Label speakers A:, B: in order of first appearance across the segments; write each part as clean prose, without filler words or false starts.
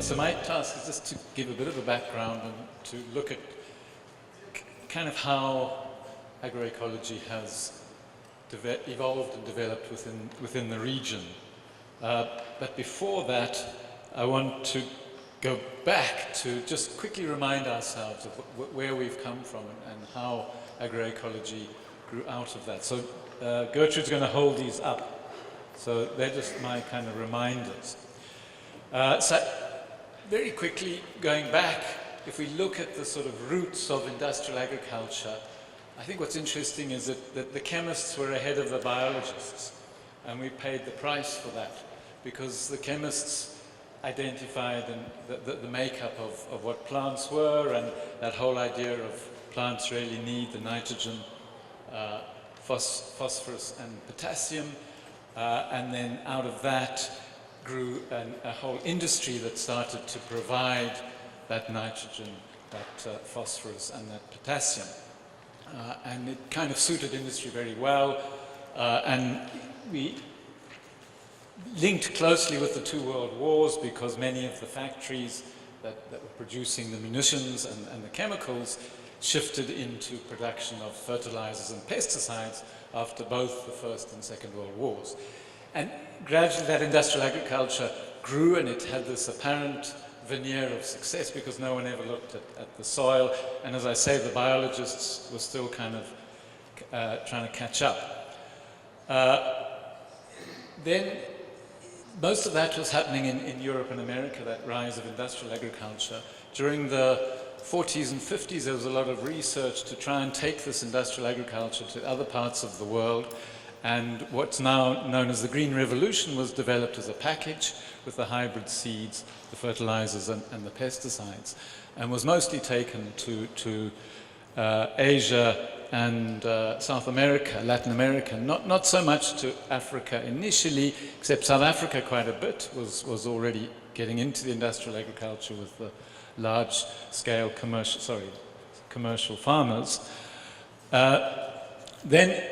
A: so my task is just to give a bit of a background and to look at kind of how agroecology has evolved and developed within the region. But before that, I want to go back to just quickly remind ourselves of where we've come from and how agroecology grew out of that. So Gertrude's going to hold these up. So they're just my kind of reminders. So very quickly, going back, if we look at the sort of roots of industrial agriculture, I think what's interesting is that the chemists were ahead of the biologists, and we paid the price for that, because the chemists identified the makeup of what plants were, and that whole idea of plants really need the nitrogen, phosphorus and potassium, and then out of that grew a whole industry that started to provide that nitrogen, that phosphorus and that potassium. And it kind of suited industry very well, and we linked closely with the two world wars, because many of the factories that were producing the munitions and the chemicals shifted into production of fertilizers and pesticides after both the First and Second World Wars. And gradually that industrial agriculture grew, and it had this apparent veneer of success because no one ever looked at the soil. And as I say, the biologists were still kind of trying to catch up. Then most of that was happening in Europe and America, that rise of industrial agriculture. During the 40s and 50s, there was a lot of research to try and take this industrial agriculture to other parts of the world. And what's now known as the Green Revolution was developed as a package with the hybrid seeds, the fertilizers and the pesticides, and was mostly taken to Asia and South America, Latin America, not so much to Africa initially, except South Africa quite a bit was already getting into the industrial agriculture with the large-scale commercial farmers. Then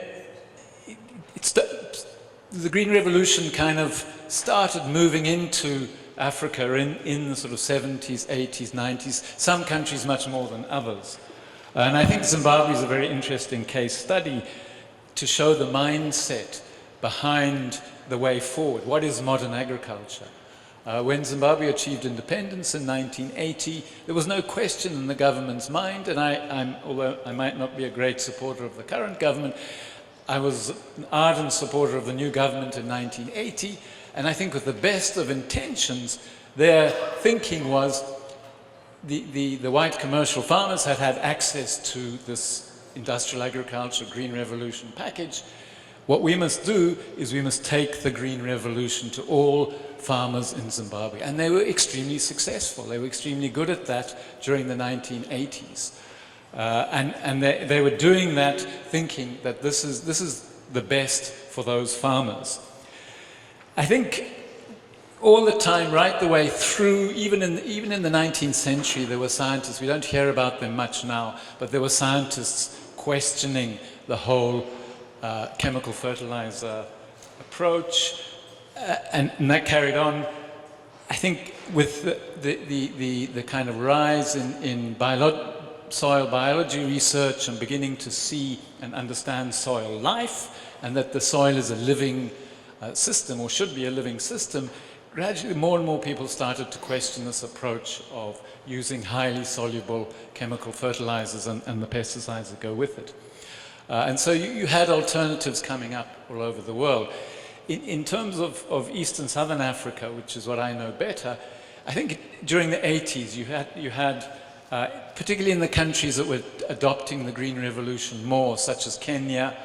A: the Green Revolution kind of started moving into Africa in the sort of 70s, 80s, 90s, some countries much more than others. And I think Zimbabwe is a very interesting case study to show the mindset behind the way forward. What is modern agriculture? When Zimbabwe achieved independence in 1980, there was no question in the government's mind, and although I might not be a great supporter of the current government, I was an ardent supporter of the new government in 1980, and I think with the best of intentions, their thinking was the white commercial farmers had had access to this industrial agriculture Green Revolution package. What we must do is we must take the Green Revolution to all farmers in Zimbabwe. And they were extremely successful. They were extremely good at that during the 1980s. And they were doing that thinking that this is the best for those farmers. I think all the time, right the way through, even in the 19th century, there were scientists, we don't hear about them much now, but there were scientists questioning the whole chemical fertilizer approach, and that carried on. I think with the kind of rise in soil biology research and beginning to see and understand soil life, and that the soil is a living system, or should be a living system, gradually more and more people started to question this approach of using highly soluble chemical fertilizers and the pesticides that go with it. And so you had alternatives coming up all over the world. In terms of East and Southern Africa, which is what I know better, I think during the 80s you had particularly in the countries that were adopting the Green Revolution more, such as Kenya,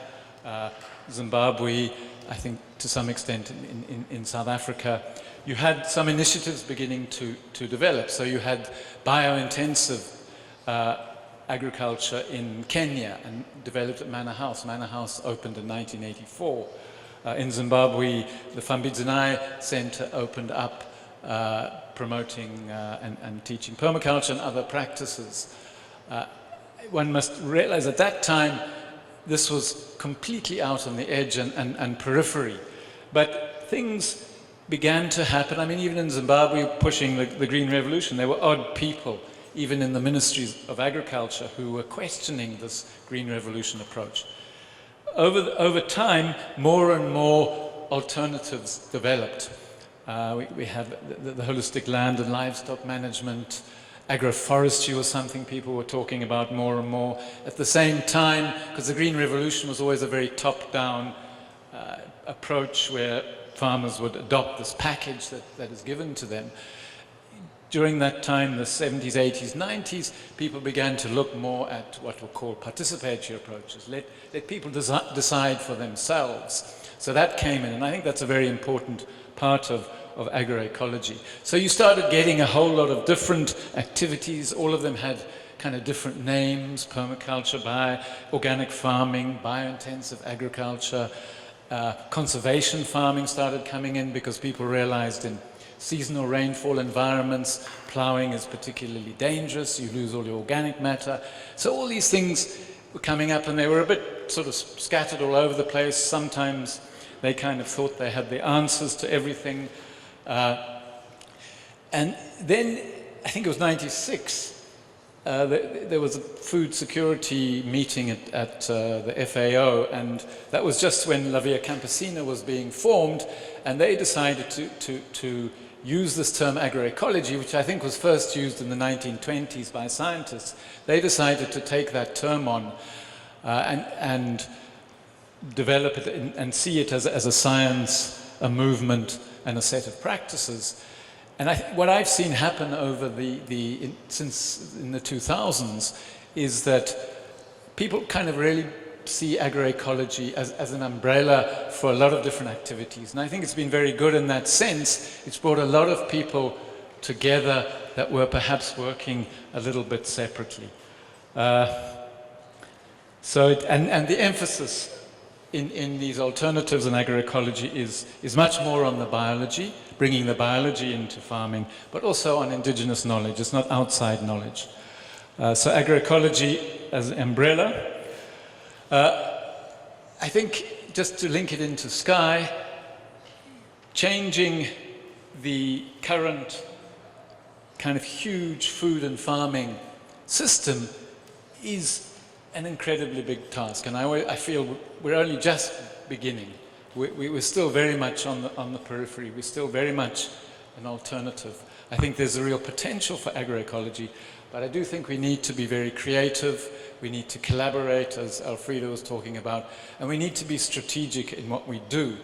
A: Zimbabwe, I think to some extent in South Africa, you had some initiatives beginning to develop. So you had biointensive agriculture in Kenya and developed at Manor House. Manor House opened in 1984. In Zimbabwe, the Fambidzinai Center opened up promoting and teaching permaculture and other practices. One must realize at that time this was completely out on the edge and periphery. But things began to happen. I mean, even in Zimbabwe, pushing the Green Revolution, there were odd people, even in the ministries of agriculture, who were questioning this Green Revolution approach. Over time, more and more alternatives developed. We have the holistic land and livestock management. Agroforestry was something people were talking about more and more. At the same time, because the Green Revolution was always a very top-down approach where farmers would adopt this package that is given to them. During that time, the 70s, 80s, 90s, people began to look more at what were called participatory approaches. Let people decide for themselves. So that came in, and I think that's a very important part of agroecology. So you started getting a whole lot of different activities. All of them had kind of different names: permaculture, organic farming, biointensive agriculture. Conservation farming started coming in because people realized in seasonal rainfall environments, plowing is particularly dangerous. You lose all your organic matter. So all these things were coming up, and they were a bit sort of scattered all over the place. Sometimes they kind of thought they had the answers to everything. And then, I think it was 96, there was a food security meeting at the FAO, and that was just when La Via Campesina was being formed, and they decided to use this term agroecology, which I think was first used in the 1920s by scientists. They decided to take that term on and develop it and see it as a science, a movement, and a set of practices. And what I've seen happen over since in the 2000s is that people kind of really see agroecology as an umbrella for a lot of different activities. And I think it's been very good in that sense. It's brought a lot of people together that were perhaps working a little bit separately. And the emphasis in these alternatives in agroecology is much more on the biology, bringing the biology into farming, but also on indigenous knowledge. It's not outside knowledge. So agroecology as an umbrella. I think, just to link it into Sky, changing the current kind of huge food and farming system is an incredibly big task, and I feel we're only just beginning. We're still very much on the periphery. We're still very much an alternative. I think there's a real potential for agroecology, but I do think we need to be very creative. We need to collaborate, as Alfredo was talking about, and we need to be strategic in what we do.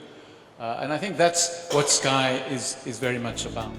A: And I think that's what Sky is very much about.